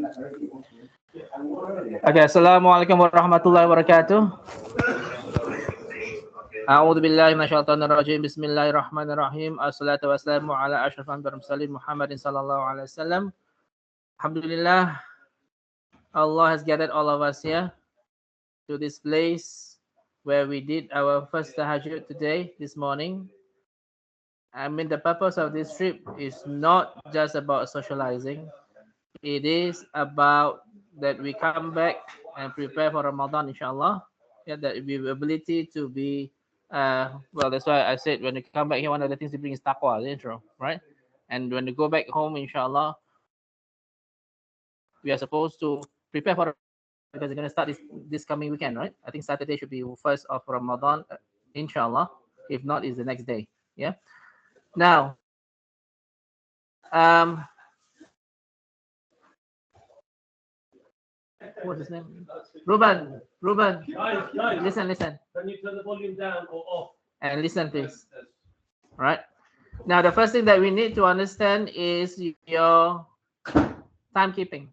Okay, Assalamualaikum warahmatullahi wabarakatuh. A'udzu billahi minasyaitonir rajim. Bismillahirrahmanirrahim. Assalatu wassalamu ala asyrafil anbiya'i wal mursalin Muhammadin sallallahu alaihi wasallam. Alhamdulillah, Allah has gathered all of us here to this place where we did our first tahajjud today, this morning. I mean, the purpose of this trip is not just about socializing. It is about that we come back and prepare for Ramadan, inshallah. Yeah, that we have ability to be, well, that's why I said when you come back here, one of the things to bring is taqwa, the intro, right? And when you go back home, inshallah, we are supposed to prepare for because we're going to start this coming weekend, right? I think Saturday should be first of Ramadan, inshallah. If not, is the next day. Yeah. Now, what's his name? Ruben. Guys. Listen. Can you turn the volume down or off? And listen, please. Right. Now, the first thing that we need to understand is your timekeeping.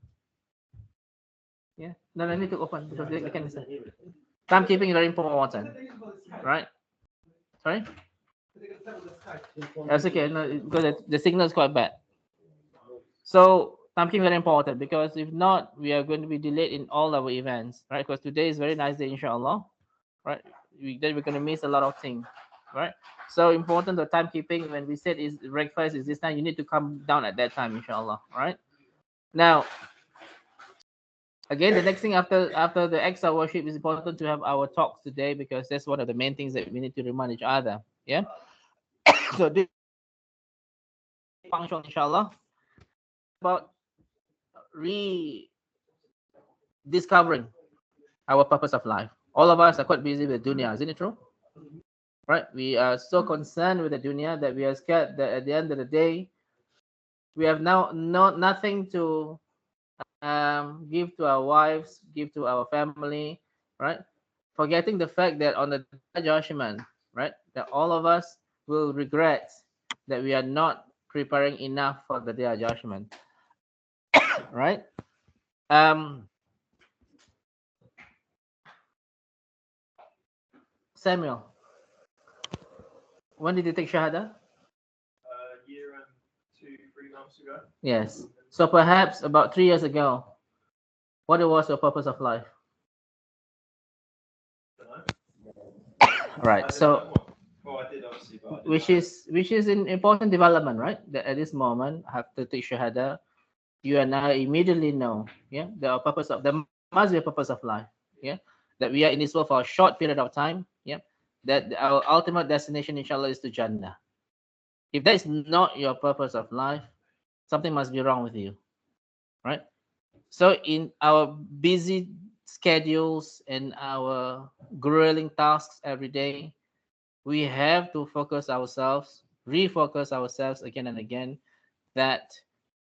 Yeah. No, I need to open because they can listen. Timekeeping is very important. Right. Sorry. That's okay. No, because the signal is quite bad. So timekeeping is very important because if not, we are going to be delayed in all our events, right? Because today is a very nice day, inshallah, right? Then we're going to miss a lot of things, right? So important the timekeeping. When we said is breakfast is this time, you need to come down at that time, inshallah, right? Now, again, the next thing after the extra worship is important to have our talks today because that's one of the main things that we need to remind each other. Yeah. So this function, inshallah, about rediscovering our purpose of life. All of us are quite busy with dunya, isn't it true? Right? We are so concerned with the dunya that we are scared that at the end of the day, we have now nothing to give to our wives, give to our family, right? Forgetting the fact that on the judgment, right, that all of us will regret that we are not preparing enough for the day of judgment, right? Samuel, when did you take Shahada? A year and 2-3 months ago. Yes. So perhaps about 3 years ago, what was your purpose of life? Right. So, well, I did obviously, but which is an important development, right? That at this moment, have to take Shahada, you and I immediately know, yeah, the purpose of there must be a purpose of life, yeah, that we are in this world for a short period of time, yeah, that our ultimate destination, inshallah, is to Jannah. If that is not your purpose of life, something must be wrong with you, right? So in our busy schedules and our grueling tasks every day, we have to focus ourselves, refocus ourselves again and again, that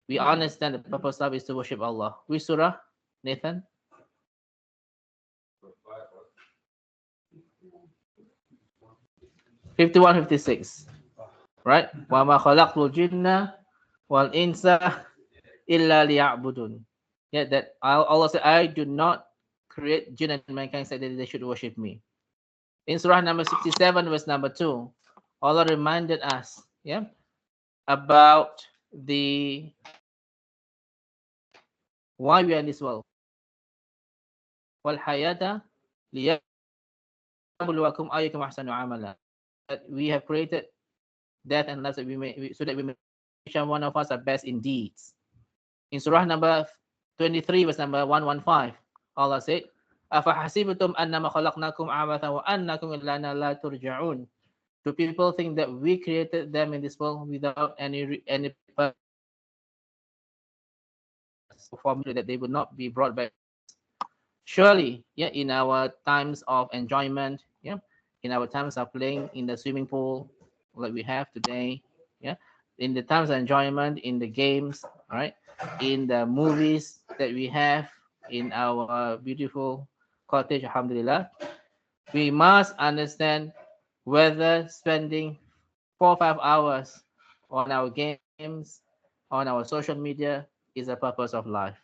we understand the purpose of is to worship Allah. Which surah, Nathan? 51, 56. Right? Wa ma khalaqtul jinna wal insa illa liya'budun. Yeah, that Allah said, I do not create jinn and mankind said that they should worship me. In surah number 67, verse number 2, Allah reminded us, yeah, about the why we are in this world. Wal hayata liyabluwakum ayyukum ahsanu amala. That we have created death and life that so that we may each one of us are best in deeds. In surah number 23, verse number 115, Allah said, "Afahasibatum annama khalaqnakum abathan wa annakum ilana la turja'un." Do people think that we created them in this world without any formula that they would not be brought back? Surely, yeah, in our times of enjoyment, yeah, in our times of playing in the swimming pool like we have today, yeah, in the times of enjoyment, in the games, right, in the movies that we have in our beautiful cottage, alhamdulillah, we must understand whether spending 4 or 5 hours on our games, on our social media is a purpose of life.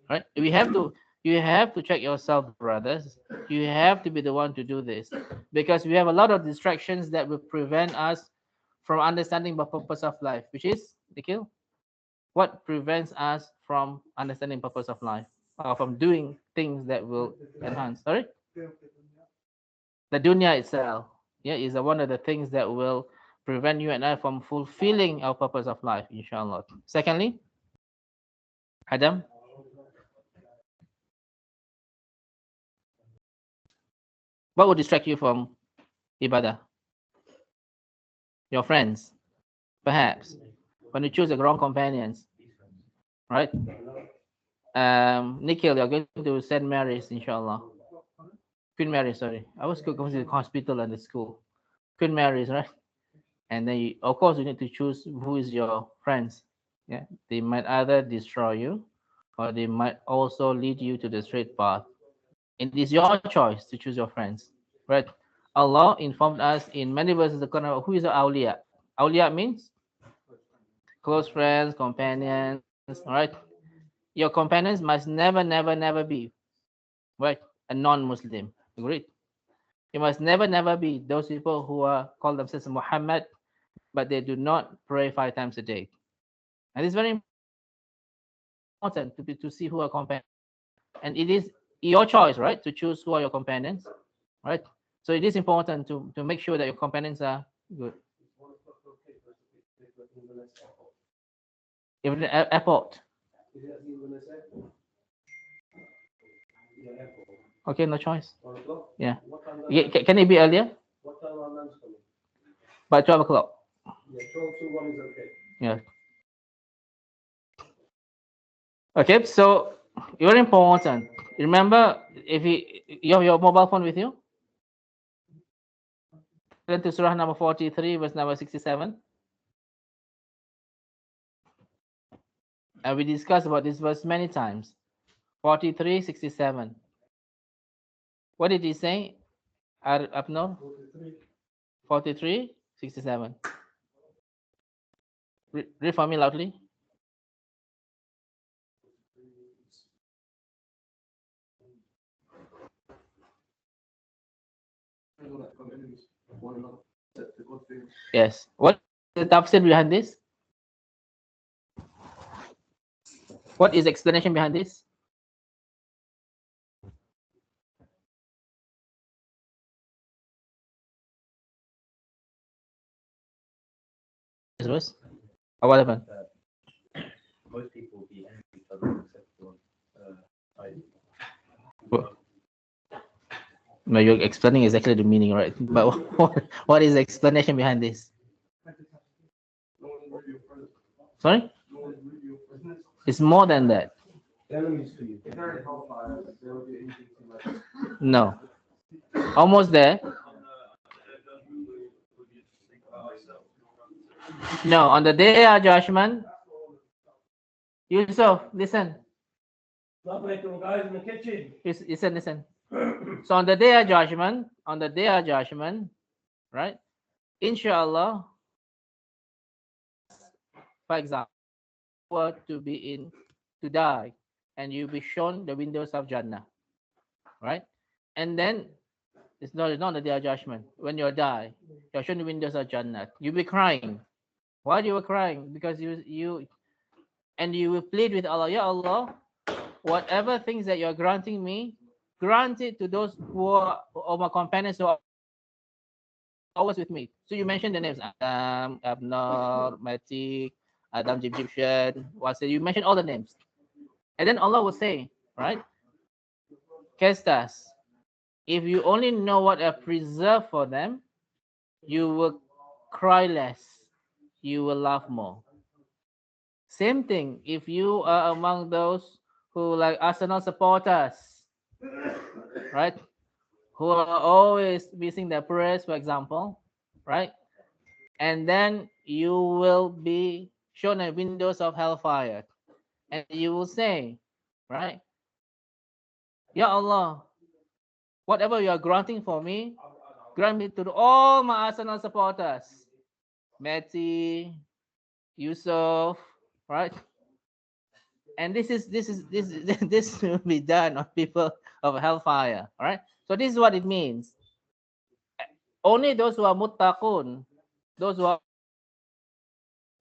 right? You have to check yourself, brothers. You have to be the one to do this, because we have a lot of distractions that will prevent us from understanding the purpose of life, which is, Nikhil, what prevents us from understanding purpose of life, or from doing things that will enhance. Sorry, the dunya itself, yeah, is one of the things that will prevent you and I from fulfilling our purpose of life, inshallah. Secondly, Adam, what would distract you from ibadah? Your friends, perhaps, when you choose the wrong companions, right? Nikhil, you're going to St. Mary's, inshallah. Queen Mary, sorry. I was going to the hospital and the school. Queen Mary's, right? And then, of course, you need to choose who is your friends. Yeah, they might either destroy you, or they might also lead you to the straight path. It is your choice to choose your friends, right? Allah informed us in many verses of the Quran who is the awliya. Awliya means close friends, companions, right? Your companions must never, never, never be, right, a non-Muslim. Agreed? You must never, never be those people who are called themselves Muhammad, but they do not pray 5 times a day. And it's very important to see who are companions. And it is your choice, right, to choose who are your companions, right? So it is important to make sure that your companions are good. Even the airport. Okay, no choice. Yeah. Can it be earlier? By 12 o'clock. Yeah. Okay, so very important. Remember, if you have your mobile phone with you, turn to Surah number 43, verse number 67. And we discussed about this verse many times. 43:67. What did he say? Abno? 43:67. Read for me loudly. Yes. What is the tafsir behind this? What is the explanation behind this? This verse? Or what happened? Most people will be angry with each other except for No, you're explaining exactly the meaning, right? But what is the explanation behind this? Sorry? It's more than that. No. Almost there. No, on the day of judgment, Yusuf, listen. Listen. So on the day of judgment, right? Inshallah, for example, were to die, and you'll be shown the windows of Jannah, right? And then it's not the day of judgment. When you die, you're shown the windows of Jannah. You'll be crying. Why you were crying? Because you will plead with Allah, Ya Allah, whatever things that you're granting me, grant it to those who are my companions who are always with me. So you mentioned the names Adam, Abner, Matik, Adam Egyptian, Wasi. You mentioned all the names. And then Allah will say, right? Kestas, if you only know what I preserved for them, you will cry less, you will laugh more. Same thing, if you are among those who like Arsenal supporters, right? Who are always missing their prayers, for example, right? And then you will be shown the windows of hellfire. And you will say, right? Ya Allah, whatever you are granting for me, grant me to all my Arsenal supporters. Matty, Yusuf, right? And this will be done on people of hellfire. All right. So this is what it means. Only those who are muttaqun, those who are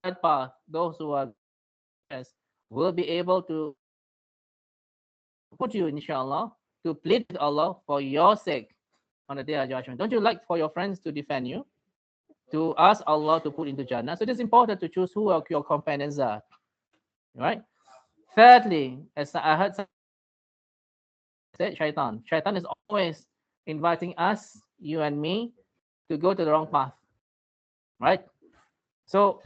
right path, those who are yes, will be able to put you, inshallah, to plead with Allah for your sake on the day of judgment. Don't you like for your friends to defend you, to ask Allah to put into Jannah? So it is important to choose who your companions are. Right. Thirdly, as I heard some said, shaitan. Shaitan is always inviting us, you and me, to go to the wrong path. Right? So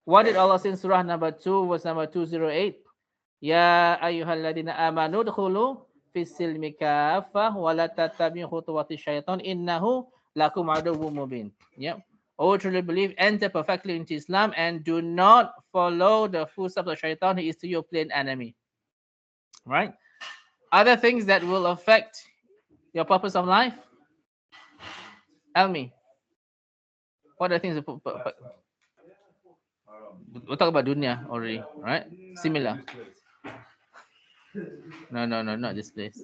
what did Allah say in Surah number 2, verse number 208? Ya ayyuhalladina amanu dkhulu fis silmi kaffah wa la tattabi'u khutuwati syaitan innahu lakum aduwwum mubin. Yeah. Oh, truly believe, enter perfectly into Islam and do not follow the footsteps of shaitan. He is to you a plain enemy. Right? Other things that will affect your purpose of life? Tell me. What are the things that we'll talk about dunya already, right? Similar. No, not this place.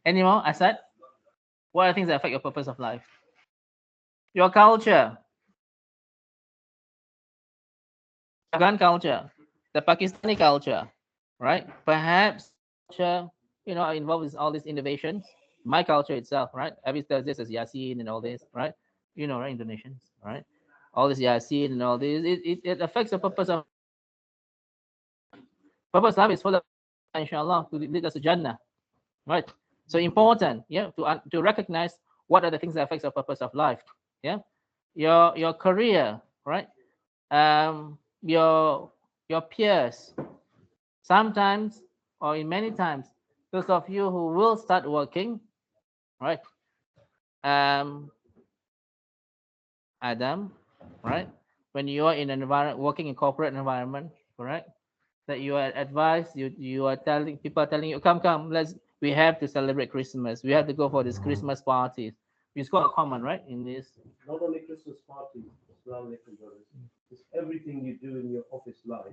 Any more, Asad? What are the things that affect your purpose of life? Your culture. Afghan culture. The Pakistani culture, right? Perhaps culture, involved with all these innovations. My culture itself, right? Every Thursday says Yasin and all this, right? Right? Indonesians, right? All this Yasin and all this. It affects the purpose of life is full of inshallah to lead us to Jannah. Right. So important, yeah, to recognize what are the things that affects the purpose of life. Yeah. Your career, right? Your peers. Sometimes or in many times, those of you who will start working, right? Adam, right? When you are in an environment working in corporate environment, correct? That you are advised, you are telling people are telling you, come, we have to celebrate Christmas. We have to go for this Christmas parties. It's quite common, right? In this. Not only Christmas parties, Assalamu alaikum, brothers. It's everything you do in your office life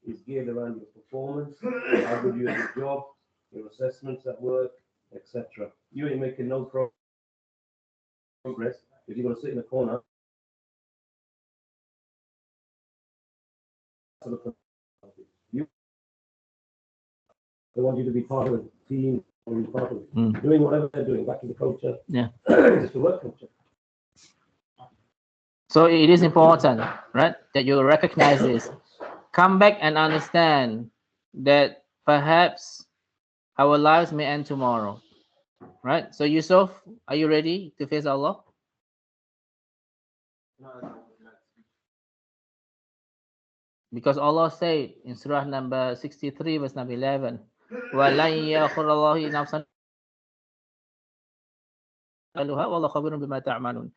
is geared around your performance, how good you are at your job, your assessments at work, etc. You ain't making no progress if you're going to sit in a corner. You, they want you to be part of a team or be part of doing whatever they're doing, back to the culture. Yeah. It's the work culture. So it is important, right, that you recognize this. Come back and understand that perhaps our lives may end tomorrow. Right? So Yusuf, are you ready to face Allah? Because Allah said in Surah number 63, verse number 11, وَلَنْ يَأْخُرَ اللَّهُ نَفْسًا أَجَلَهَا وَاللَّهُ خَبِيرٌ بِمَا تَعْمَلُونَ.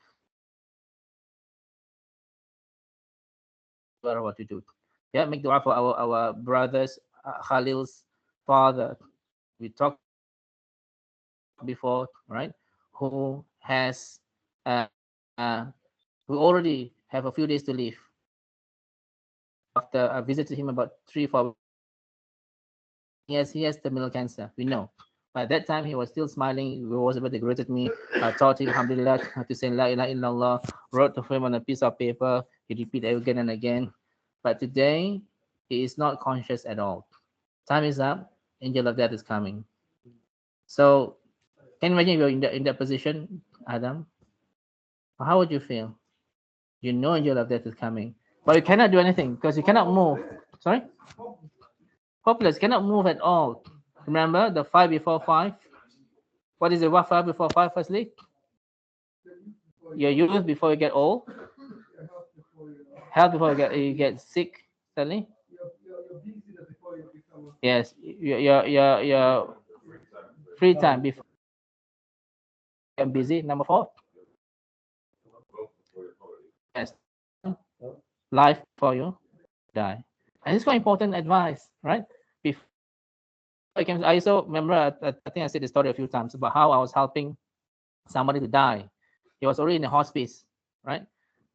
What to do? Yeah, make dua for our brothers, Khalil's father. We talked before, right? Who has, who already have a few days to live. After I visited him about 3-4. Yes, he has terminal cancer. We know. But at that time, he was still smiling. He was able to greeted me. I taught him, alhamdulillah, to say La ilaha illallah. Wrote to him on a piece of paper. He repeated again and again. But today, he is not conscious at all. Time is up. Angel of death is coming. So, can you imagine if you're in that position, Adam? How would you feel? You know angel of death is coming. But you cannot do anything because you cannot move. Sorry? Hopeless, cannot move at all. Remember the 5 before 5? What is the 5 before 5, firstly? Your youth before you get old. Health before you get sick, suddenly. Yes, your free time before you get busy. Number 4. Yes, life before you die. And it's quite important advice, right? Before I also remember, I think I said the story a few times about how I was helping somebody to die. He was already in a hospice, right?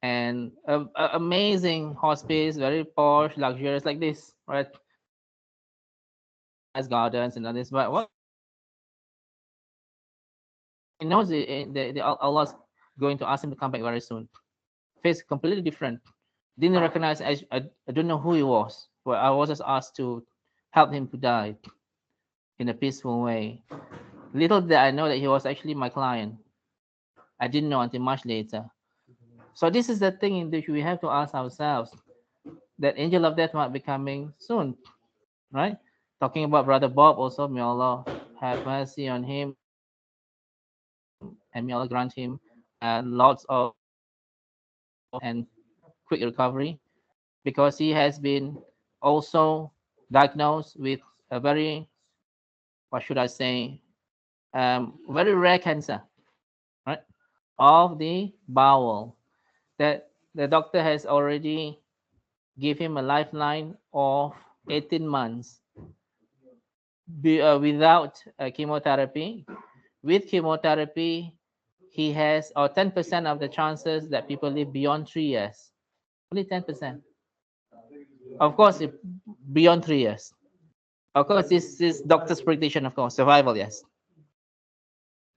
And amazing hospice, very posh, luxurious, like this, right? nice gardens and all this, but what he knows Allah's going to ask him to come back very soon. Face completely different. Didn't recognize. I don't know who he was, but I was just asked to help him to die in a peaceful way. Little did I know that he was actually my client. I didn't know until much later. So this is the thing in which we have to ask ourselves, that angel of death might be coming soon, right? Talking about Brother Bob also, may Allah have mercy on him and may Allah grant him lots of and quick recovery, because he has been also diagnosed with a very, what should I say, very rare cancer, right, of the bowel, that the doctor has already give him a lifeline of 18 months without chemotherapy. With chemotherapy, he has, or 10% of the chances that people live beyond 3 years. Only 10%. Of course, beyond 3 years. Of course, this is doctor's prediction, of course. Survival, yes.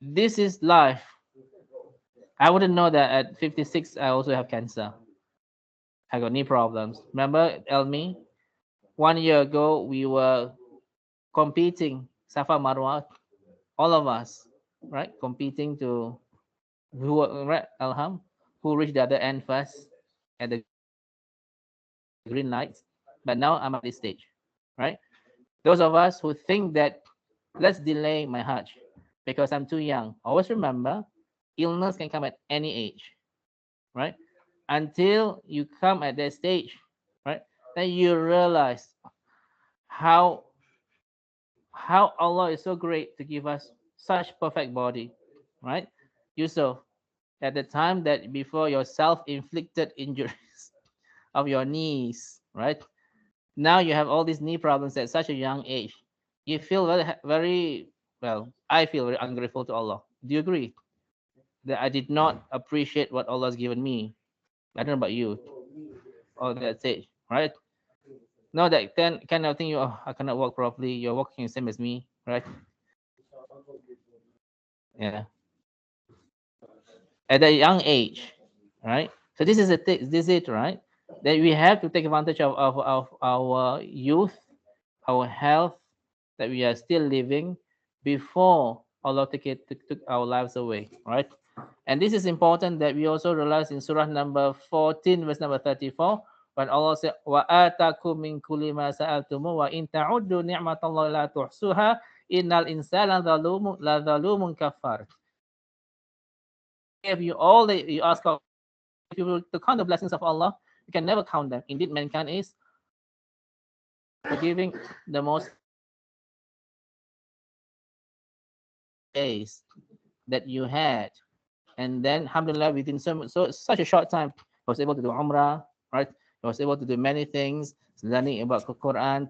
This is life. I wouldn't know that at 56, I also have cancer. I got knee problems. Remember, Elmi? 1 year ago, we were competing, Safa Marwa, all of us, right? Competing to who, right? Alham, who reached the other end first at the green lights. But now I'm at this stage, right? Those of us who think that let's delay my Hajj because I'm too young. Always remember, illness can come at any age, right? Until you come at that stage, right? Then you realize how Allah is so great to give us such perfect body, right? Yusuf, at the time that before your self-inflicted injuries of your knees, right? Now you have all these knee problems at such a young age. You feel very well. I feel very ungrateful to Allah. Do you agree that I did not appreciate what Allah has given me? I don't know about you, or that stage, right? No, that then kind of thing. I cannot walk properly. You're walking the same as me, right? Yeah. At a young age, right? So this is this is it, right? That we have to take advantage of our youth, our health, that we are still living before Allah took our lives away, right? And this is important that we also realize in Surah number 14, verse number 34, when Allah said, "Wa atakum min kulli ma sa'altumu wa in ta'uddu ni'matallahi la tuhsuha innal insana la zalumun kafar." If you all that you ask of, if you were to count the blessings of Allah, you can never count them. Indeed, mankind is forgiving, the most days that you had. And then, alhamdulillah, within such a short time, I was able to do Umrah, right? I was able to do many things, learning about the Quran.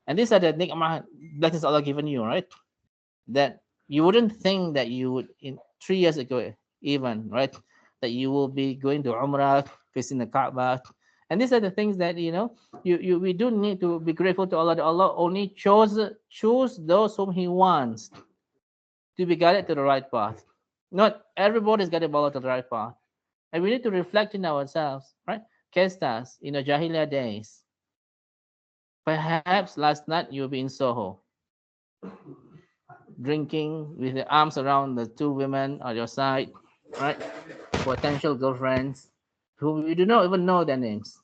And these are the ni'mah blessings Allah given you, right? That you wouldn't think that you would, in 3 years ago, even, right? That you will be going to Umrah, facing the Kaaba. And these are the things that, we do need to be grateful to Allah, that Allah only choose those whom He wants to be guided to the right path. Not everybody's got to follow to the right path. And we need to reflect in ourselves, right? Kestas, in the Jahiliyyah days. Perhaps last night you'll be in Soho, drinking with your arms around the two women on your side, right? Potential girlfriends who you do not even know their names,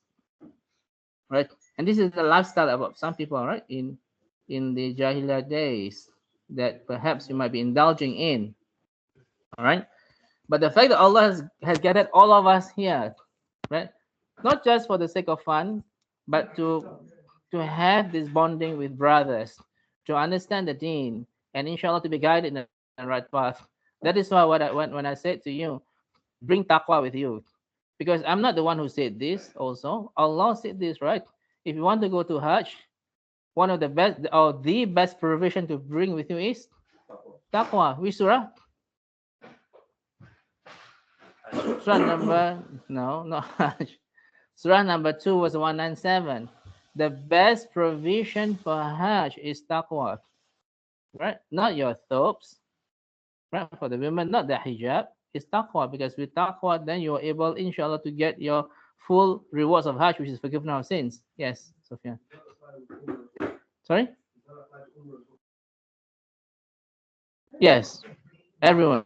right? And this is the lifestyle of some people, right? In the Jahiliyyah days that perhaps you might be indulging in, all right? But the fact that Allah has gathered all of us here, right? Not just for the sake of fun, but to have this bonding with brothers, to understand the deen, and inshallah to be guided in the right path. That is why when I said to you, bring taqwa with you. Because I'm not the one who said this also. Allah said this, right? If you want to go to Hajj, one of the best or the best provision to bring with you is taqwa. Which surah? Surah number, no, not Hajj. Surah number 2 was 197. the best provision for Hajj is taqwa, right? Not your thobes, right? For the women, not the hijab, it's taqwa, because with taqwa, then you're able, inshallah, to get your full rewards of Hajj, which is forgiveness of sins. Yes, Sophia. Sorry? Yes, everyone.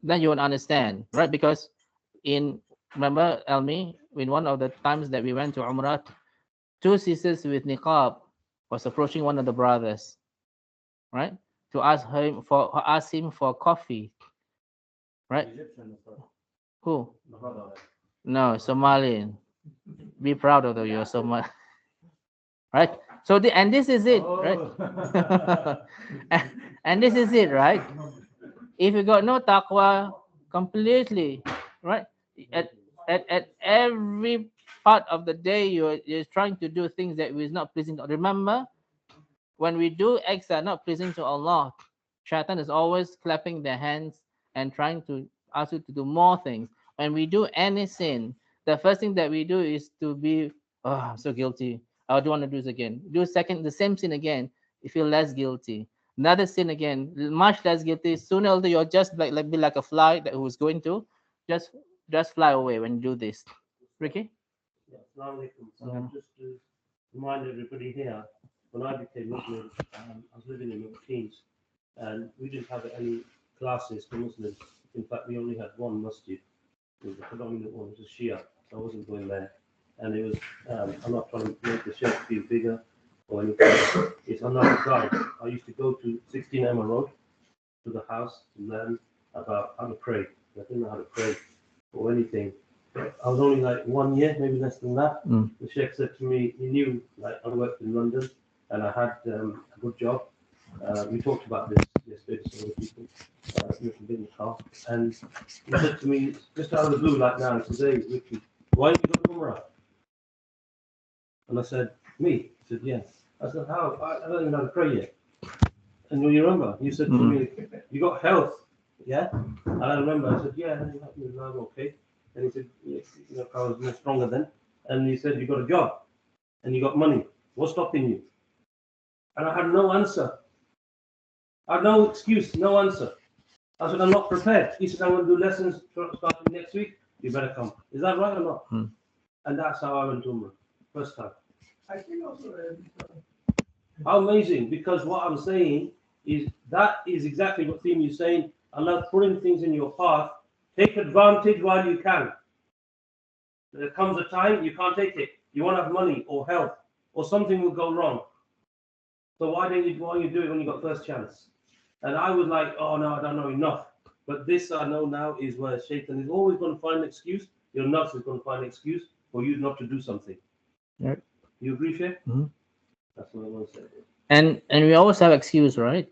Then you will understand, right? Because in, remember, Elmi, in one of the times that we went to Umrah, two sisters with niqab was approaching one of the brothers, right? To ask him for coffee, right? Egyptian as well. Who? The brother. No, Somalian. Be proud of your Somali, right? So and this is it, right? Oh. And this is it, right? If you got no taqwa completely, right? At at every part of the day, you're trying to do things that is not pleasing to. Remember, when we do acts that are not pleasing to Allah, Shaitan is always clapping their hands and trying to ask you to do more things. When we do any sin, the first thing that we do is to be, oh, I'm so guilty. I don't want to do this again. Do the same sin again, you feel less guilty. Another sin again, much less guilty. Sooner or later, you're just be like a fly that who's going to just just fly away when you do this. Ricky? Yeah, Assalamu alaikum. So just to remind everybody here, when I became Muslim, I was living in my teens, and we didn't have any classes for Muslims. In fact, we only had one masjid. It was the predominant one, was a Shia, so I wasn't going there. And it was, I'm not trying to make the church feel bigger or anything. It's another guide. I used to go to 16 Emma Road to the house to learn about how to pray. I didn't know how to pray or anything. I was only like 1 year, maybe less than that. Mm. The sheikh said to me, he knew like I worked in London and I had a good job. We talked about this yesterday to some other people, in the car. And he said to me, just out of the blue, like now, today, Ricky, why don't you go to Umrah? And I said, me? He said, yeah. I said, how? I don't even know how to pray yet. And you remember, you said to me, you got health, yeah? And I remember, I said, yeah, I'm okay. And he said, you know, I was more stronger then. And he said, you got a job and you got money. What's stopping you? And I had no answer. I had no excuse, no answer. I said, I'm not prepared. He said, I'm going to do lessons starting next week. You better come. Is that right or not? And that's how I went to Umrah, first time. I think also How amazing, because what I'm saying is that is exactly what theme you're saying. Allah putting things in your path. Take advantage while you can. There comes a time you can't take it. You won't have money or health or something will go wrong. So why don't you do it when you got first chance? And I was like, oh no, I don't know enough. But this I know now is where Shaitan is always going to find an excuse. Your nafs is going to find an excuse for you not to do something. Right. You agree, Sheikh? Mm-hmm. That's what I want to say. And we always have excuse, right?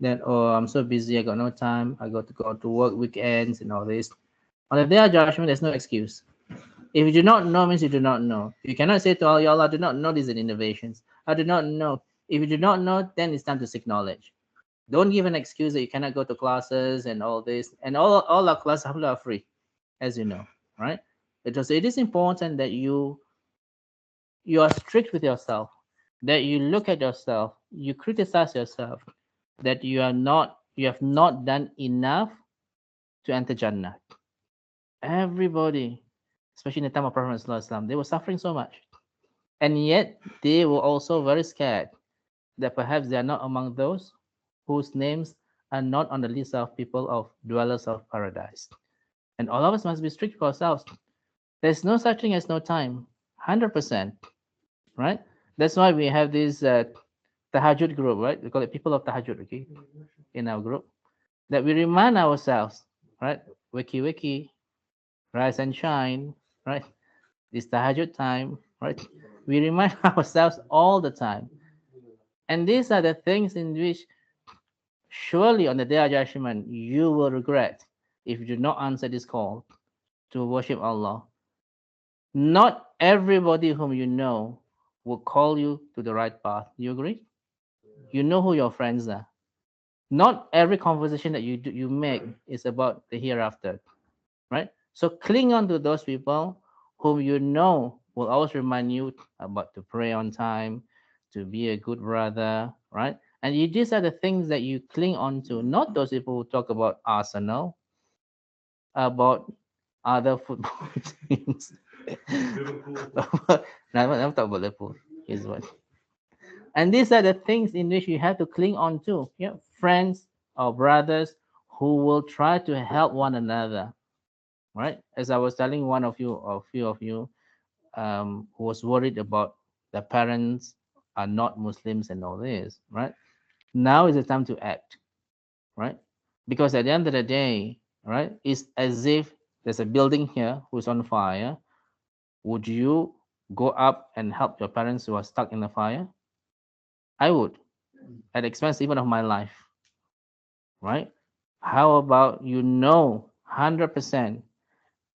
That, oh, I'm so busy, I got no time, I got to go to work weekends and all this. On the day of judgment, there's no excuse. If you do not know, means you do not know. You cannot say to Allah, Ya Allah, I do not know these innovations. I do not know. If you do not know, then it's time to seek knowledge. Don't give an excuse that you cannot go to classes and all this. And all our classes are free, as you know, right? It is important that you are strict with yourself, that you look at yourself, you criticize yourself, that you have not done enough to enter Jannah. Everybody, especially in the time of Prophet ﷺ, they were suffering so much. And yet they were also very scared that perhaps they are not among those whose names are not on the list of people of dwellers of paradise. And all of us must be strict for ourselves. There's no such thing as no time, 100%, right? That's why we have this tahajjud group, right? We call it people of tahajjud, okay, in our group, that we remind ourselves, right? Wiki, rise and shine, right? This tahajjud time, right? We remind ourselves all the time. And these are the things in which surely on the day of judgment you will regret if you do not answer this call to worship Allah. Not everybody whom you know will call you to the right path. You agree? You know who your friends are. Not every conversation that you make is about the hereafter, right? So cling on to those people whom you know will always remind you about to pray on time, to be a good brother, right? And these are the things that you cling on to, not those people who talk about Arsenal, about other football teams. Never talk about Liverpool. Is what. And these are the things in which you have to cling on to. Yeah, friends or brothers who will try to help one another. Right? As I was telling one of you, or few of you, who was worried about the parents are not Muslims and all this. Right? Now is the time to act. Right? Because at the end of the day, right, it's as if there's a building here who's on fire. Would you go up and help your parents who are stuck in the fire? I would, at the expense even of my life, right? How about 100%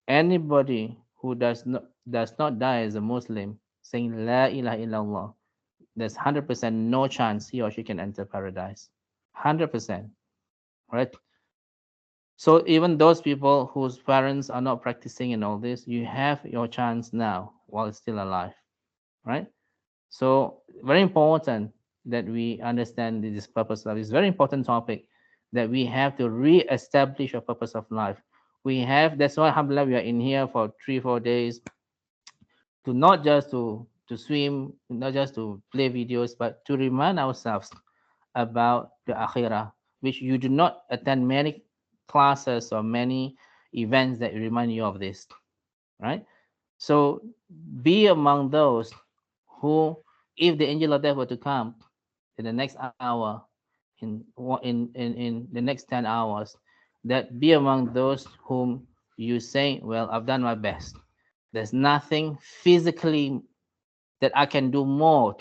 anybody who does not die as a Muslim saying La ilaha illallah, there's 100% no chance he or she can enter paradise. 100%, right? So even those people whose parents are not practicing and all this, you have your chance now while it's still alive, right? So very important that we understand this purpose of this very important topic, that we have to re-establish a purpose of life. That's why alhamdulillah we are in here for 3-4 days, to not just to swim, not just to play videos, but to remind ourselves about the akhirah, which you do not attend many classes or many events that remind you of this, right? So be among those who, if the angel of death were to come in the next hour, in the next 10 hours, that be among those whom you say, well, I've done my best. There's nothing physically that I can do more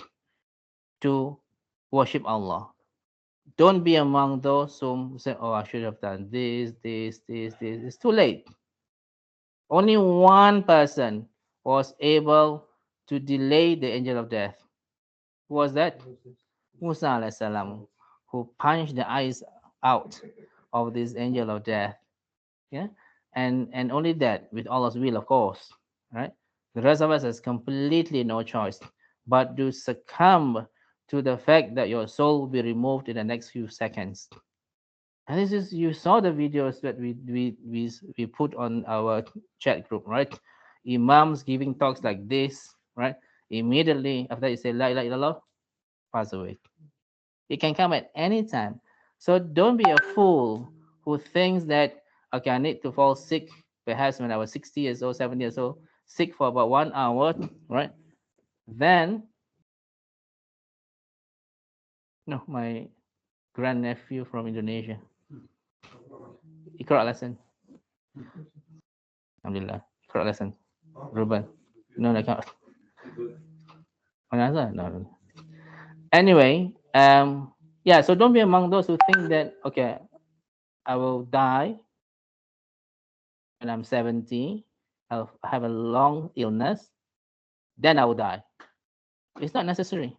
to worship Allah. Don't be among those who say, oh, I should have done this. It's too late. Only one person was able to delay the angel of death. Who was that? Musa alayhi salam, who punched the eyes out of this angel of death. Yeah, and only that with Allah's will, of course. Right. The rest of us has completely no choice but to succumb to the fact that your soul will be removed in the next few seconds. And this is, you saw the videos that we put on our chat group, right? Imams giving talks like this, right? Immediately after you say La ilaha illallah, pass away. It can come at any time. So don't be a fool who thinks that, okay, I need to fall sick perhaps when I was 60 years old, 70 years old, sick for about 1 hour, right? Then, no, my grandnephew from Indonesia, Iqra lesson. Alhamdulillah, Iqra lesson. Ruben. No, I can't. No. Anyway, yeah, so don't be among those who think that, okay, I will die when I'm 70, I'll have a long illness, then I will die. It's not necessary,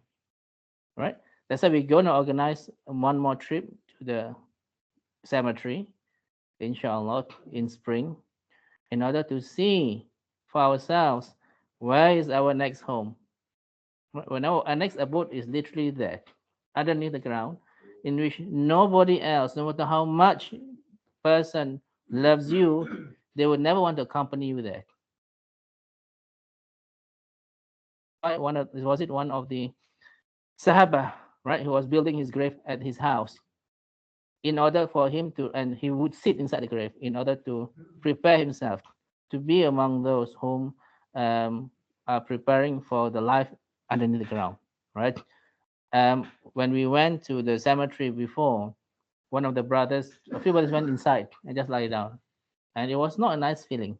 right? That's why we're going to organize one more trip to the cemetery, inshallah, in spring, in order to see for ourselves where is our next home. When our next abode is literally there, underneath the ground, in which nobody else, no matter how much person loves you, they would never want to accompany you there. Why? One of the Sahaba, right? Who was building his grave at his house in order for him to, and he would sit inside the grave in order to prepare himself to be among those whom are preparing for the life underneath the ground, right? When we went to the cemetery before, one of the brothers, a few brothers went inside and just lie down, and it was not a nice feeling,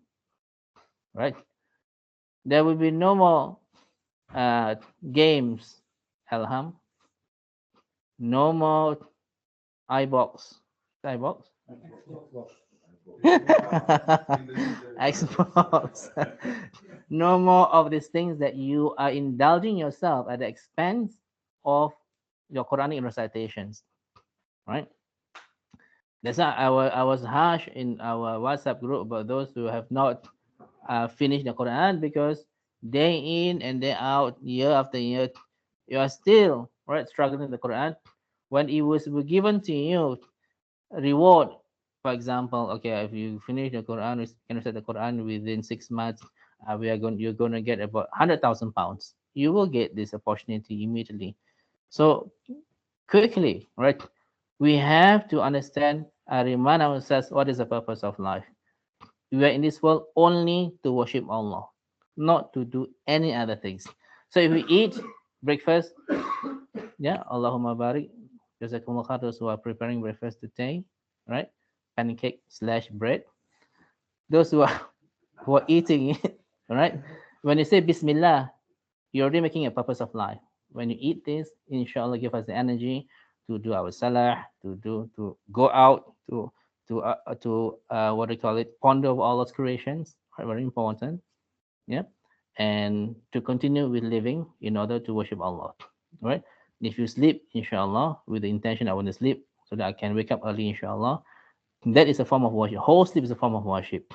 right? There will be no more games, Alham. No more iBox. iBox? Xbox. No more of these things that you are indulging yourself at the expense of your Quranic recitations, right? That's why I was harsh in our WhatsApp group about those who have not finished the Quran, because day in and day out, year after year, you are still right struggling with the Quran. When it was given to you, reward, for example, okay, if you finish the Quran, you can recite the Quran within 6 months, you're going to get about 100,000 pounds. You will get this opportunity immediately. So quickly, right? We have to understand and remind ourselves what is the purpose of life. We are in this world only to worship Allah, not to do any other things. So if we eat breakfast, yeah, Allahumma barik, jazakumullah khair, those who are preparing breakfast today, right? Pancake slash bread. Those who are eating it, right? When you say Bismillah, you're already making a purpose of life. When you eat this, inshallah, give us the energy to do our salah, to go out, to what do you call it, ponder over Allah's creations, right? Very important, yeah, and to continue with living in order to worship Allah, right? If you sleep, inshallah, with the intention I want to sleep so that I can wake up early, inshallah, that is a form of worship. Whole sleep is a form of worship.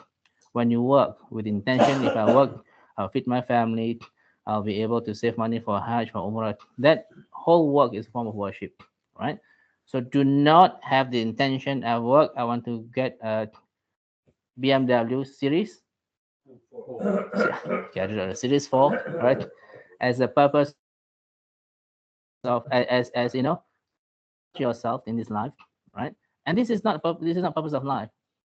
When you work with intention, if I work, I'll feed my family, I'll be able to save money for Hajj, for Umrah. That whole work is a form of worship, right? So do not have the intention at work, I want to get a BMW series. Okay, I don't know, series 4, right? As a purpose of, as you know, yourself in this life, right? And this is not purpose of life,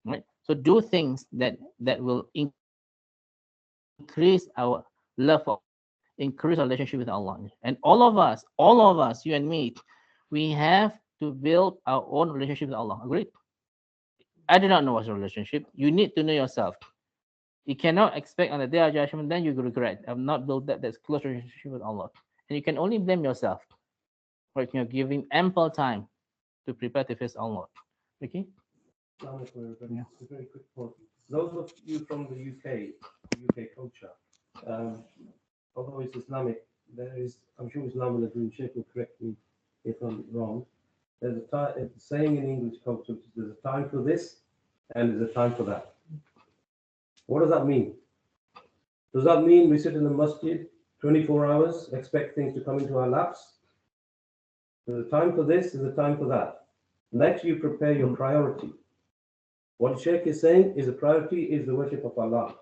right? So do things that will increase our love for Allah, increase our relationship with Allah. And all of us, you and me, we have to build our own relationship with Allah. Agreed? I do not know what's a relationship. You need to know yourself. You cannot expect on the day of judgment, then you regret. I've not built that's close relationship with Allah. And you can only blame yourself. Right? You're giving ample time to prepare to face Allah. Okay? Yeah. A very quick point. Those of you from the UK culture, although it's Islamic, there is, I'm sure Islam will agree, Sheikh will correct me if I'm wrong. There's a saying in English culture, which is there's a time for this and there's a time for that. What does that mean? Does that mean we sit in the masjid 24 hours, expect things to come into our laps? There's a time for this, there's a time for that. Next, you prepare your priority. What Sheikh is saying is the priority is the worship of Allah.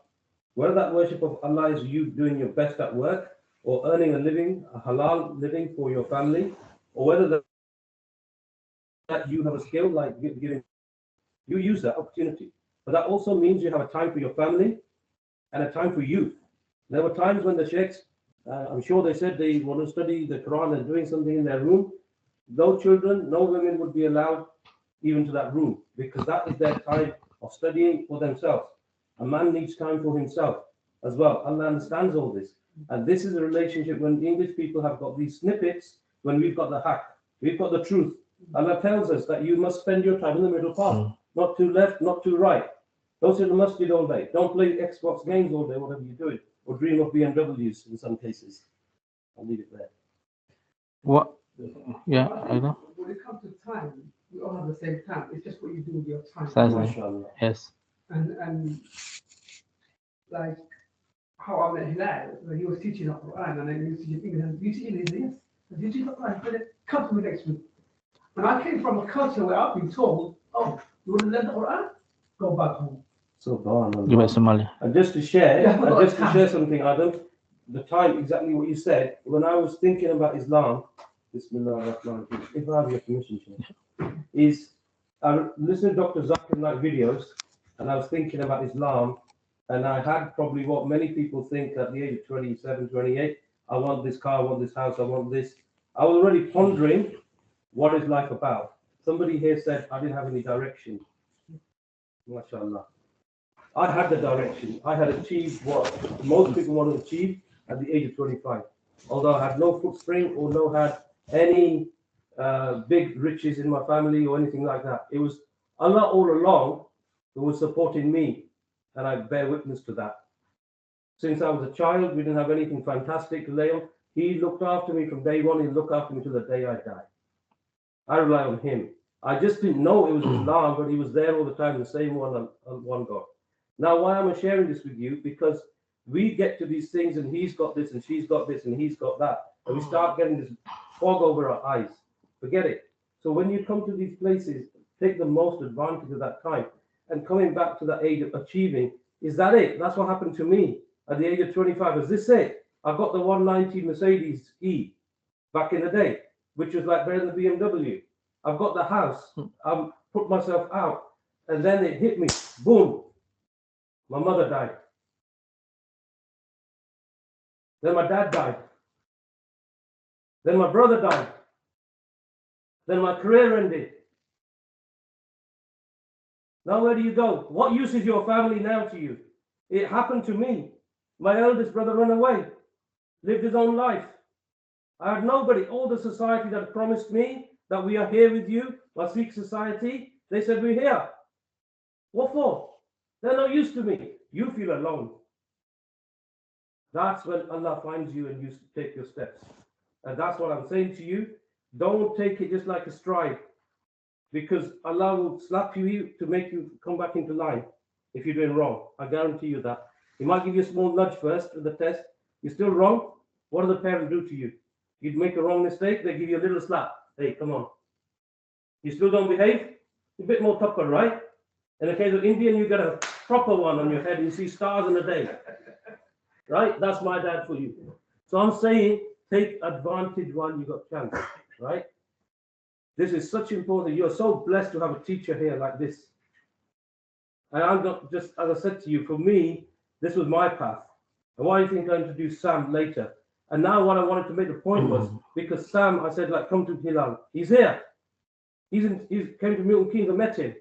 Whether that worship of Allah is you doing your best at work or earning a living, a halal living for your family, or whether that you have a skill like giving, you use that opportunity. But that also means you have a time for your family and a time for you. There were times when the sheikhs, I'm sure they said they want to study the Quran and doing something in their room. No children, no women would be allowed even to that room because that is their time of studying for themselves. A man needs time for himself as well. Allah understands all this. And this is a relationship when the English people have got these snippets, when we've got the haqq, we've got the truth. Allah tells us that you must spend your time in the middle path, not to left, not to right. Don't sit in the masjid all day. Don't play Xbox games all day, whatever you're doing, or dream of BMWs in some cases. I'll leave it there. What? Yeah, I know. When it comes to time, we all have the same time. It's just what you do with your time. Precisely. Yes. And like how I met Hilal, when he was teaching the Quran and then he was teaching English, and you teaching English, yes. And you teaching the Quran, but come to me next week. And I came from a culture where I've been told, oh, you want to learn the Quran? Go back home. So gone. You were Somali. And just to share something, Adam, the time, exactly what you said, when I was thinking about Islam, Bismillah ar-Rahman ar-Rahim, if I have your permission, Sheikh, is I listened to Dr. Zakir Naik videos and I was thinking about Islam and I had probably what many people think at the age of 27, 28, I want this car, I want this house, I want this. I was already pondering what is life about. Somebody here said I didn't have any direction. MashaAllah. I had the direction. I had achieved what most people want to achieve at the age of 25. Although I had no footspring or no had any big riches in my family or anything like that. It was Allah all along who was supporting me, and I bear witness to that. Since I was a child, we didn't have anything fantastic to lay on. He looked after me from day one. He looked after me till the day I died. I rely on him. I just didn't know it was Islam, but he was there all the time, the same one God. Now, why am I sharing this with you? Because We get to these things and he's got this and she's got this and he's got that. And we start getting this fog over our eyes. Forget it. So when you come to these places, take the most advantage of that time. And coming back to that age of achieving, is that it? That's what happened to me at the age of 25. Is this it? I got the 190 Mercedes E back in the day, which was like better than the BMW. I've got the house. I've put myself out. And then it hit me. Boom. My mother died. Then my dad died. Then my brother died. Then my career ended. Now where do you go? What use is your family now to you? It happened to me. My eldest brother ran away, lived his own life. I had nobody. All the society that promised me that we are here with you, my Sikh society, they said we're here. What for? They're no use to me. You feel alone. That's when Allah finds you and you take your steps. And that's what I'm saying to you. Don't take it just like a stride, because Allah will slap you to make you come back into line if you're doing wrong. I guarantee you that. He might give you a small nudge first with the test. You're still wrong. What do the parents do to you? You'd make a wrong mistake, they give you a little slap. Hey, come on. You still don't behave? A bit more tougher, right? In the case of Indian, you get a proper one on your head and you see stars in a day. Right? That's my dad for you. So I'm saying, take advantage while you got chance, right? This is such important. You're so blessed to have a teacher here like this. And I'm not just, as I said to you, for me, this was my path. And why do you think I introduced Sam later? And now what I wanted to make the point was, because Sam, I said, like, come to Hilal. He's here. He came to Milton Keynes, I met him.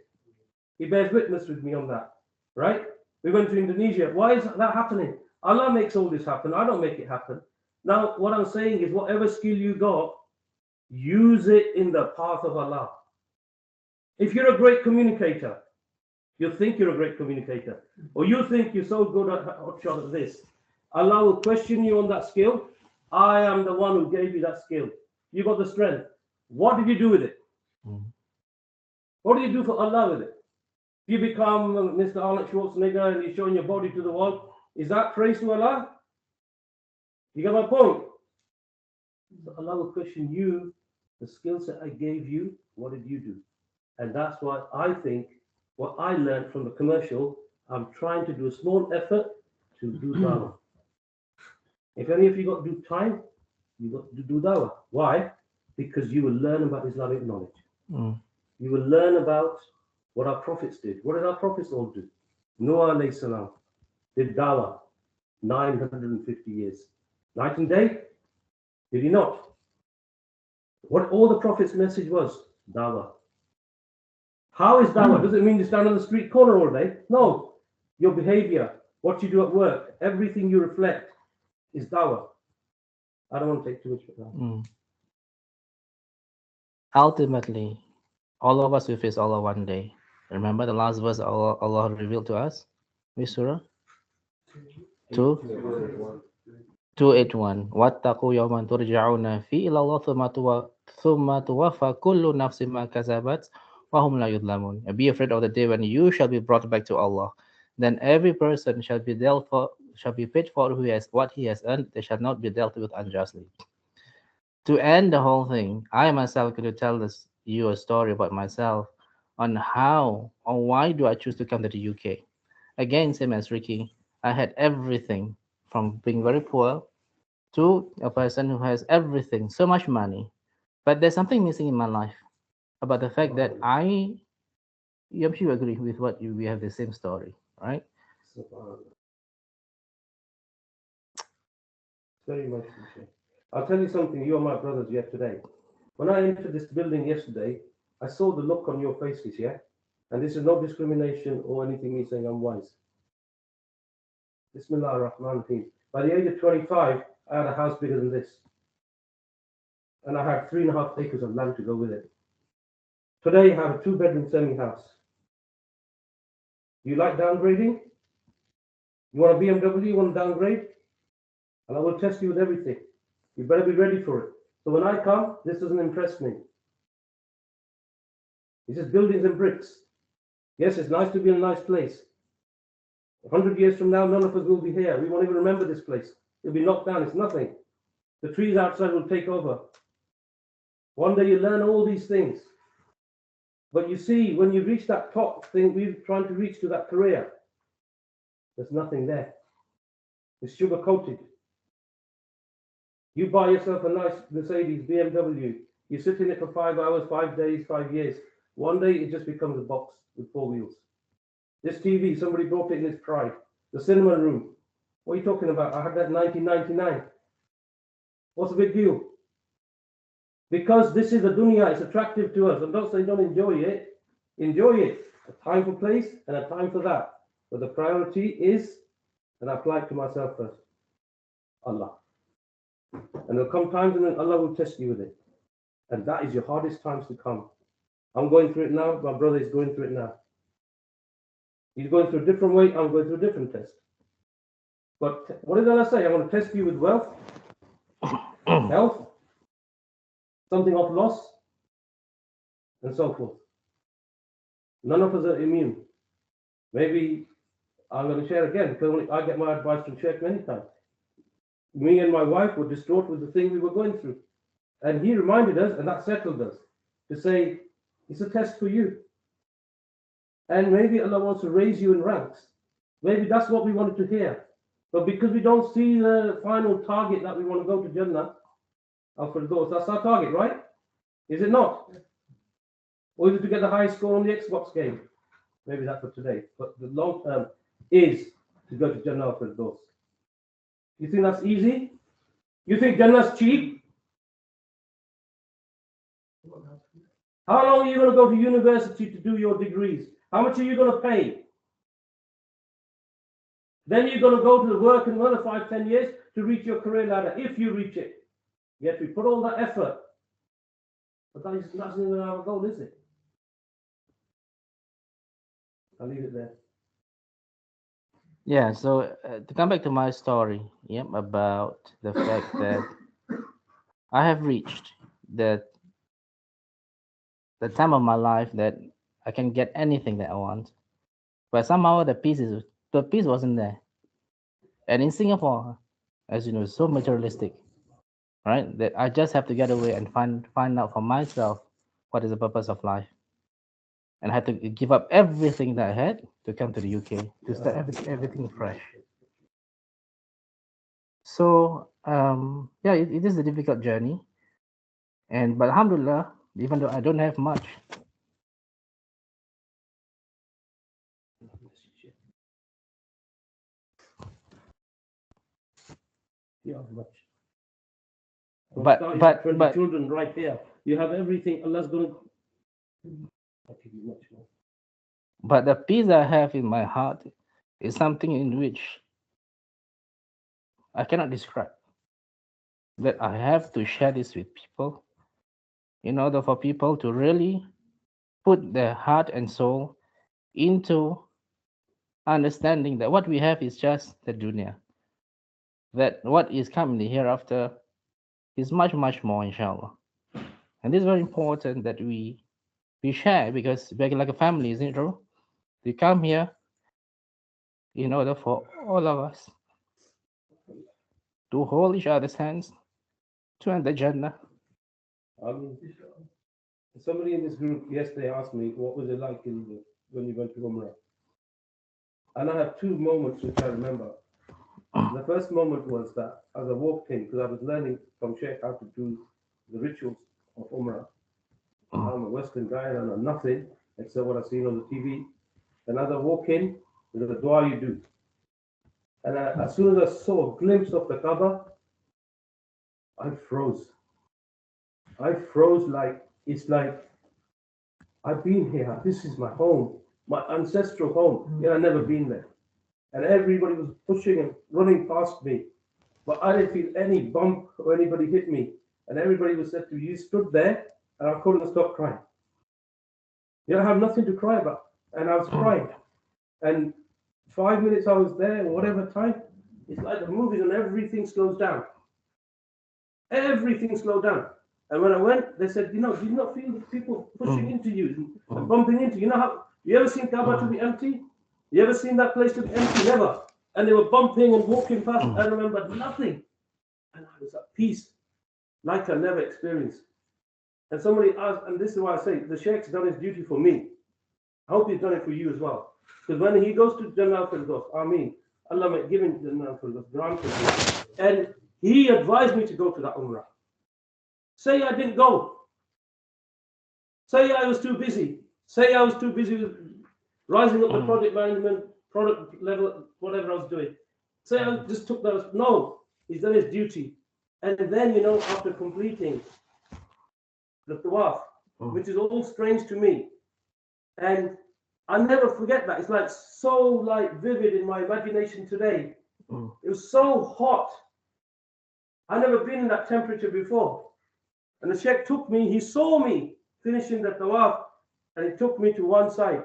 He bears witness with me on that, right? We went to Indonesia. Why is that happening? Allah makes all this happen. I don't make it happen. Now, what I'm saying is, whatever skill you got, use it in the path of Allah. If you're a great communicator, you think you're a great communicator, or you think you're so good at hotshot at this, Allah will question you on that skill. I am the one who gave you that skill. You got the strength. What did you do with it? What do you do for Allah with it? If you become Mr. Arnold Schwarzenegger and you're showing your body to the world, is that praise to Allah? You get my point? So Allah will question you, the skill set I gave you, what did you do? And that's why I think what I learned from the commercial, I'm trying to do a small effort to do dawah. If any of you got to do time, you got to do dawah. Why? Because you will learn about Islamic knowledge. You will learn about what our prophets did. What did our prophets all do? Noah alayhi salam did dawah 950 years. Night and day? Did he not? What all the prophets' message was? Dawah. How is dawah? Does it mean you stand on the street corner all day? No. Your behavior, what you do at work, everything you reflect is dawah. I don't want to take too much of that. Ultimately, all of us will face Allah one day. Remember the last verse Allah revealed to us? Which surah? 281. وَاتَّقُوا يَوْمًا تُرْجَعُونَ فِيهِ إِلَى اللَّهِ ثُمَّ تُوَفَّى كُلُّ نَفْسٍ مَا كَسَبَتْ وَهُمْ لَا يُظْلَمُونَ. Be afraid of the day when you shall be brought back to Allah. Then every person shall be paid for what he has earned. They shall not be dealt with unjustly. To end the whole thing, I myself could tell you a story about myself on how or why do I choose to come to the UK. Again, same as Ricky, I had everything from being very poor to a person who has everything, so much money. But there's something missing in my life about the fact that I'm sure you agree with what we have the same story, right? Very much. I'll tell you something, you are my brothers yet today. When I entered this building yesterday, I saw the look on your faces, yeah? And this is no discrimination or anything me saying I'm wise. Bismillah ar-Rahman ar-Rahim. By the age of 25, I had a house bigger than this. And I had 3.5 acres of land to go with it. Today, I have a 2-bedroom semi-house. You like downgrading? You want a BMW? You want to downgrade? And I will test you with everything. You better be ready for it. So when I come, this doesn't impress me. It's just buildings and bricks. Yes, it's nice to be in a nice place. 100 years from now, none of us will be here. We won't even remember this place. It'll be knocked down. It's nothing. The trees outside will take over. One day you learn all these things. But you see, when you reach that top thing, we're trying to reach to that career, there's nothing there. It's sugar coated. You buy yourself a nice Mercedes, BMW. You sit in it for 5 hours, 5 days, 5 years. One day it just becomes a box with 4 wheels. This TV, somebody brought it in its pride. The cinema room. What are you talking about? I had that in 1999. What's the big deal? Because this is a dunya, it's attractive to us. And don't say don't enjoy it. Enjoy it. A time for place and a time for that. But the priority is, and I apply it to myself first, Allah. And there'll come times when Allah will test you with it. And that is your hardest times to come. I'm going through it now. My brother is going through it now. He's going through a different way. I'm going through a different test. But what did Allah say? I want to test you with wealth, health, something of loss, and so forth. None of us are immune. Maybe I'm going to share again because I get my advice from Sheikh many times. Me and my wife were distraught with the thing we were going through. And he reminded us, and that settled us, to say, it's a test for you. And maybe Allah wants to raise you in ranks. Maybe that's what we wanted to hear. But because we don't see the final target that we want to go to Jannah, that's our target, right? Is it not? Or is it to get the highest score on the Xbox game? Maybe that's for today. But the long term is to go to Jannah al-Firdaus. You think that's easy? You think Jannah's cheap? How long are you going to go to university to do your degrees? How much are you going to pay? Then you're going to go to work in another 5-10 years to reach your career ladder, if you reach it. Yet we put all that effort. But that's not even our goal, is it? I'll leave it there. Yeah, so to come back to my story, about the fact that I have reached the time of my life that I can get anything that I want, but somehow the peace wasn't there. And in Singapore, as you know, it's so materialistic, right? That I just have to get away and find out for myself what is the purpose of life. And I had to give up everything that I had to come to the UK to start everything fresh. So it is a difficult journey, but alhamdulillah, even though I don't have much, but children right here, you have everything. Allah's going to give you much more. But the peace I have in my heart is something in which I cannot describe. That I have to share this with people in order for people to really put their heart and soul into understanding that what we have is just the dunya. That what is coming hereafter is much, much more, inshallah. And this is very important that we share, because we're like a family, isn't it true? We come here in order for all of us to hold each other's hands to enter Jannah. Somebody in this group yesterday asked me, what was it like when you went to Umrah? And I have 2 moments which I remember. The first moment was that as I walked in, because I was learning from Sheikh how to do the rituals of Umrah. I'm a Western guy and I know nothing except what I've seen on the TV. And as I walk in, there's a dua you do. And as soon as I saw a glimpse of the Kaaba, I froze. It's like, I've been here. This is my home, my ancestral home. Yet I've never been there. And everybody was pushing and running past me. But I didn't feel any bump or anybody hit me. And everybody was said to me, you stood there, and I couldn't stop crying. You don't have nothing to cry about. And I was crying. And 5 minutes I was there, or whatever time, it's like the movies and everything slows down. Everything slowed down. And when I went, they said, do you not feel people pushing into you and bumping into you? You know how, you ever seen Kaaba to be empty? You ever seen that place look empty? Never. And they were bumping and walking past. I remembered nothing. And I was at peace, like I never experienced. And somebody asked, and this is why I say, the Sheikh's done his duty for me. I hope he's done it for you as well. Because when he goes to Jannah al-Firdaus, Ameen, Allah may give him Jannah al-Firdaus, grant him. And he advised me to go to that Umrah. Say I didn't go. Say I was too busy. Say I was too busy with rising up the project management, product level, whatever I was doing. Say I just took those. No, he's done his duty. And then, you know, after completing the tawaf, which is all strange to me. And I never forget that. It's like so like vivid in my imagination today. It was so hot. I never been in that temperature before. And the Sheikh took me, he saw me finishing the tawaf, and he took me to one side,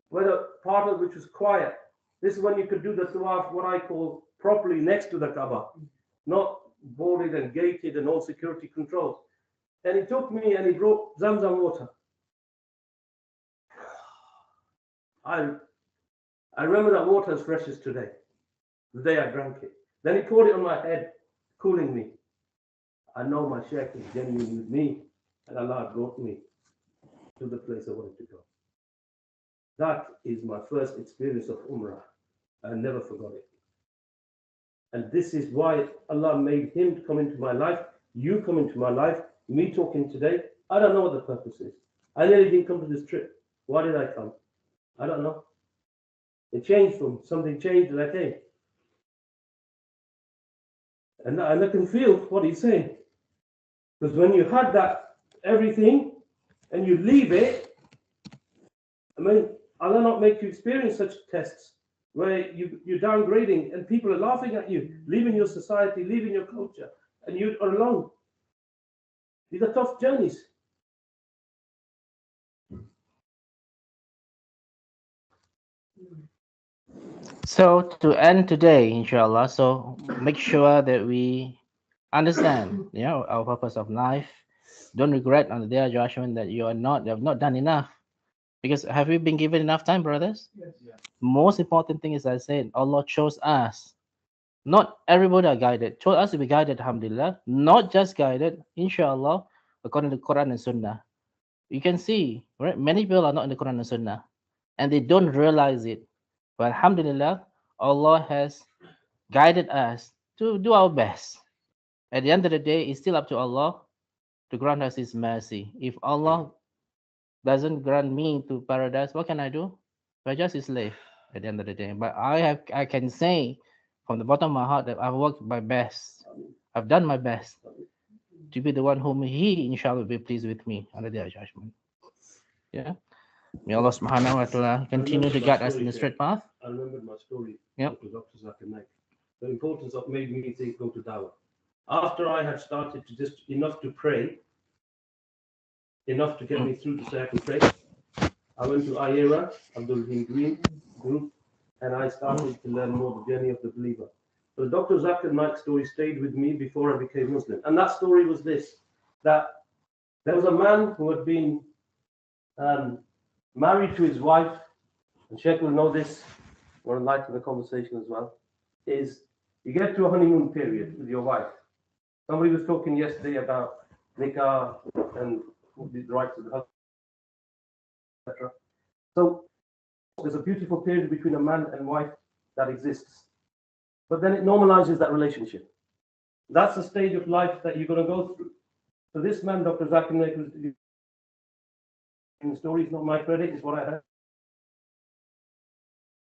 where the part of which was quiet. This is when you could do the tawaf, what I call properly next to the Kaaba, not boarded and gated and all security controls. And he took me and he brought Zamzam water. I remember that water as fresh as today, the day I drank it. Then he poured it on my head, cooling me. I know my Sheikh is genuine with me, and Allah brought me to the place I wanted to go. That is my first experience of Umrah. I never forgot it. And this is why Allah made him come into my life, you come into my life, me talking today. I don't know what the purpose is. I nearly didn't come to this trip. Why did I come? I don't know. It changed from something changed and I came. And I can feel what he's saying. Because when you had that everything and you leave it, I mean, Allah not make you experience such tests where you're downgrading and people are laughing at you, leaving your society, leaving your culture, and you are alone. These are tough journeys. So to end today, inshallah, so make sure that we understand, you know, our purpose of life. Don't regret on the day of judgment that you have not done enough. Because have we been given enough time, brothers? Yes. Most important thing is, I said, Allah chose us. Not everybody are guided. Chose us to be guided, alhamdulillah. Not just guided, inshallah, according to Quran and Sunnah. You can see, right? Many people are not in the Quran and Sunnah, and they don't realize it. But alhamdulillah, Allah has guided us to do our best. At the end of the day, it's still up to Allah to grant us His mercy. If Allah doesn't grant me to paradise, what can I do? I'm just a slave at the end of the day. But I can say from the bottom of my heart that I've worked my best. I've done my best to be the one whom He, inshallah, will be pleased with me on the day of judgment. Yeah. May Allah subhanahu wa ta'ala continue to guide us in the straight path. I remembered my story. Yep. Dr. Zakir Naik. The importance of made me think go to Dawah. After I had started to just enough to pray, enough to get me through to say I can pray, I went to IERA, Abdul Rahim Green group, and I started to learn more the journey of the believer. So Dr. Zakir Naik's story stayed with me before I became Muslim. And that story was this, that there was a man who had been married to his wife, and Sheikh will know this, or enlighten the conversation as well, is you get to a honeymoon period with your wife. Somebody was talking yesterday about nikah and the rights of the husband, etc. So there's a beautiful period between a man and wife that exists. But then it normalizes that relationship. That's the stage of life that you're going to go through. So this man, Dr. Zakir Naik, in the story, it's not my credit, it's what I heard.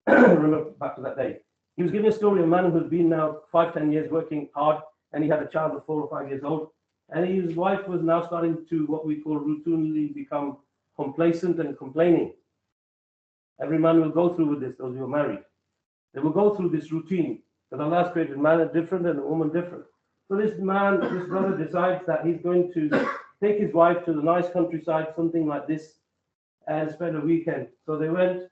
Remember back to that day. He was giving a story of a man who had been now 5-10 years working hard, and he had a child of 4 or 5 years old. And his wife was now starting to what we call routinely become complacent and complaining. Every man will go through with this, those who are married. They will go through this routine. But Allah has created man different and a woman different. So this man, this brother decides that he's going to take his wife to the nice countryside, something like this, and spend a weekend. So they went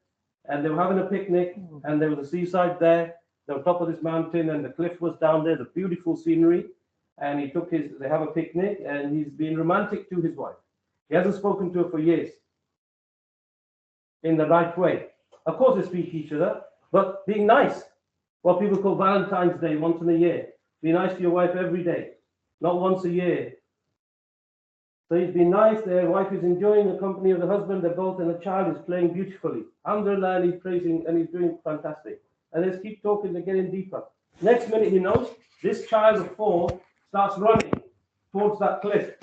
and they were having a picnic, and there was a seaside there. They were on top of this mountain, and the cliff was down there, the beautiful scenery. And they have a picnic, and he's being romantic to his wife. He hasn't spoken to her for years in the right way. Of course, they speak to each other, But being nice, what people call Valentine's Day, once in a year. Be nice to your wife every day, not once a year. So he's been nice, their wife is enjoying the company of the husband, they're both, and the child is playing beautifully. Alhamdulillah, and he's praising, and he's doing fantastic. And let's keep talking, they're getting deeper. Next minute, he knows, this child of 4 starts running towards that cliff.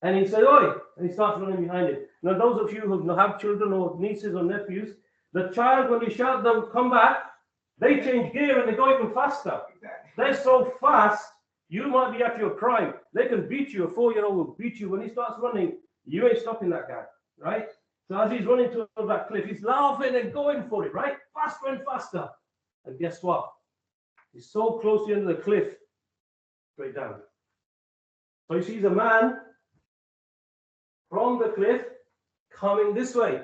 And he says, oi, and he starts running behind it. Now, those of you who have children or nieces or nephews, the child, when you shout them, come back, they change gear and they go even faster. They're so fast, you might be at your prime. They can beat you, a 4-year-old will beat you. When he starts running, you ain't stopping that guy, right? So as he's running towards that cliff, he's laughing and going for it, right? Faster and faster. And guess what? He's so close to the end of the cliff, straight down. So he sees a man from the cliff coming this way.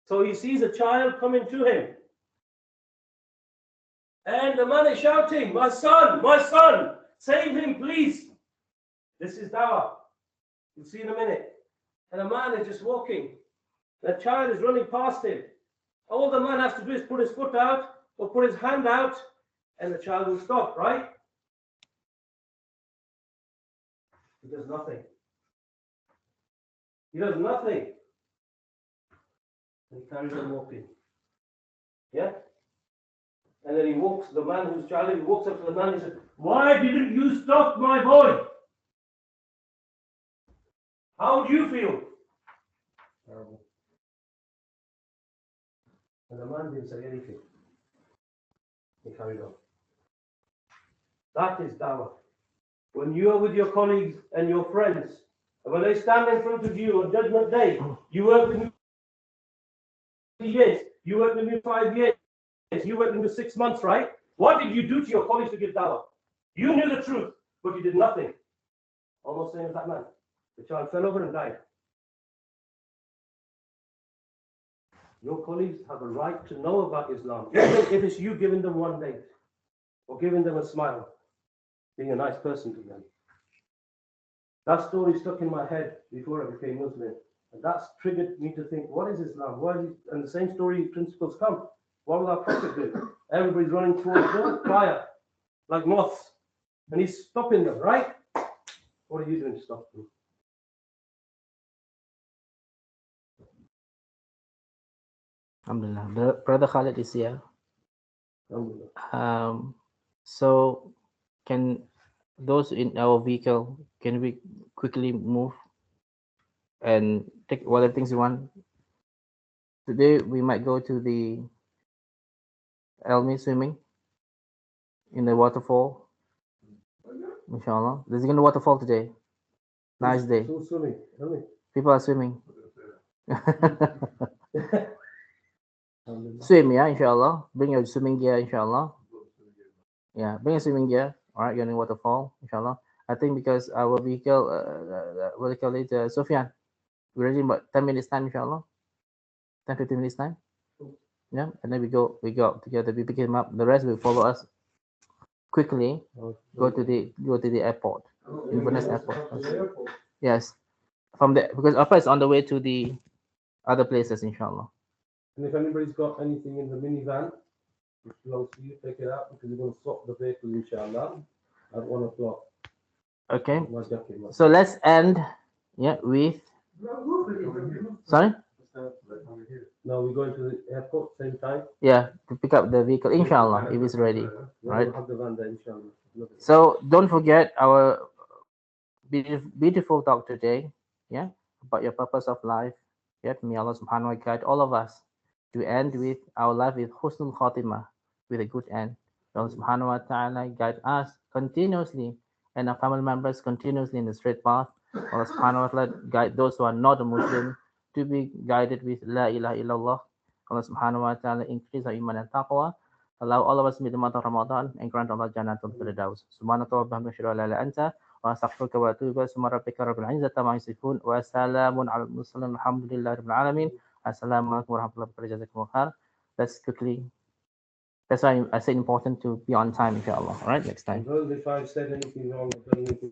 So he sees a child coming to him. And the man is shouting, my son, save him, please. This is dawah. You'll see in a minute. And a man is just walking. The child is running past him. All the man has to do is put his foot out or put his hand out, and the child will stop, right? He does nothing. He does nothing. And he carries on walking. Yeah? And then he walks, the man who's child, he walks up to the man and says, why didn't you stop my boy? How do you feel? Terrible. And the man didn't say anything. He carried on. That is dawah. When you are with your colleagues and your friends, and when they stand in front of you on Judgment Day, you work with me 3 years, you work with me 5 years, you worked with me 6 months, right? What did you do to your colleagues to give dawah? You knew the truth, but you did nothing. Almost same as that man. The child fell over and died. Your colleagues have a right to know about Islam, even if it's you giving them one date or giving them a smile, being a nice person to them. That story stuck in my head before I became Muslim. And that's triggered me to think, what is Islam? Why is it? And the same story principles come. What will our Prophet do? Everybody's running towards the fire like moths. And he's stopping them, right? What are you doing to stop them? Alhamdulillah. Brother Khalid is here. Alhamdulillah. So can those in our vehicle, can we quickly move and take whatever things you want? Today we might go to the Elmi swimming in the waterfall. Inshallah. There's going to waterfall today. Nice day. Who's swimming? Tell me. People are swimming. Swim, yeah, inshallah. Bring your swimming gear, inshallah. Yeah, bring your swimming gear. All right, you're in waterfall, inshallah. I think because our vehicle, what do you call it, Sufyan, we're ready in about 10 minutes time, inshallah. 10, 15 minutes time. Yeah, and then we go up together. We pick him up. The rest will follow us quickly. Go to the airport, Inverness Airport. Yes, from there, because Alpha is on the way to the other places, inshallah. And if anybody's got anything in the minivan, which belongs to you, take it out because we're going to swap the vehicle, inshallah, at 1 o'clock. Okay. My jacket, So let's end, yeah, with. Sorry. No, we're going to the airport same time. Yeah, to pick up the vehicle, inshallah, if it's ready, right? We'll have the van there, inshallah. So don't forget our beautiful talk today, yeah, about your purpose of life. Yeah, may Allah subhanahu wa ta'ala guide all of us to end with our life with husnul khatimah, with a good end. Allah subhanahu wa ta'ala guide us continuously and our family members continuously in the straight path. Allah subhanahu wa ta'ala guide those who are not a Muslim to be guided with La ilaha illallah. Allah subhanahu wa ta'ala increase our iman and taqwa. Allow all of us to meet the month of Ramadan and grant Allah Jannatul Firdaus. Subhanaka wa bihamdika asyhadu an la ilaha illa anta wa astaghfiruka wa atubu ilaik. Subhana rabbika rabbil izzati amma yasifun wa salamun alal mursalin walhamdulillahi rabbil alamin. Assalamu alaikum warahmatullahi wabarakatuh. Jazakumullah khair. Let's quickly. That's why I say important to be on time, inshallah. All right, next time. If I've said anything wrong, I've done anything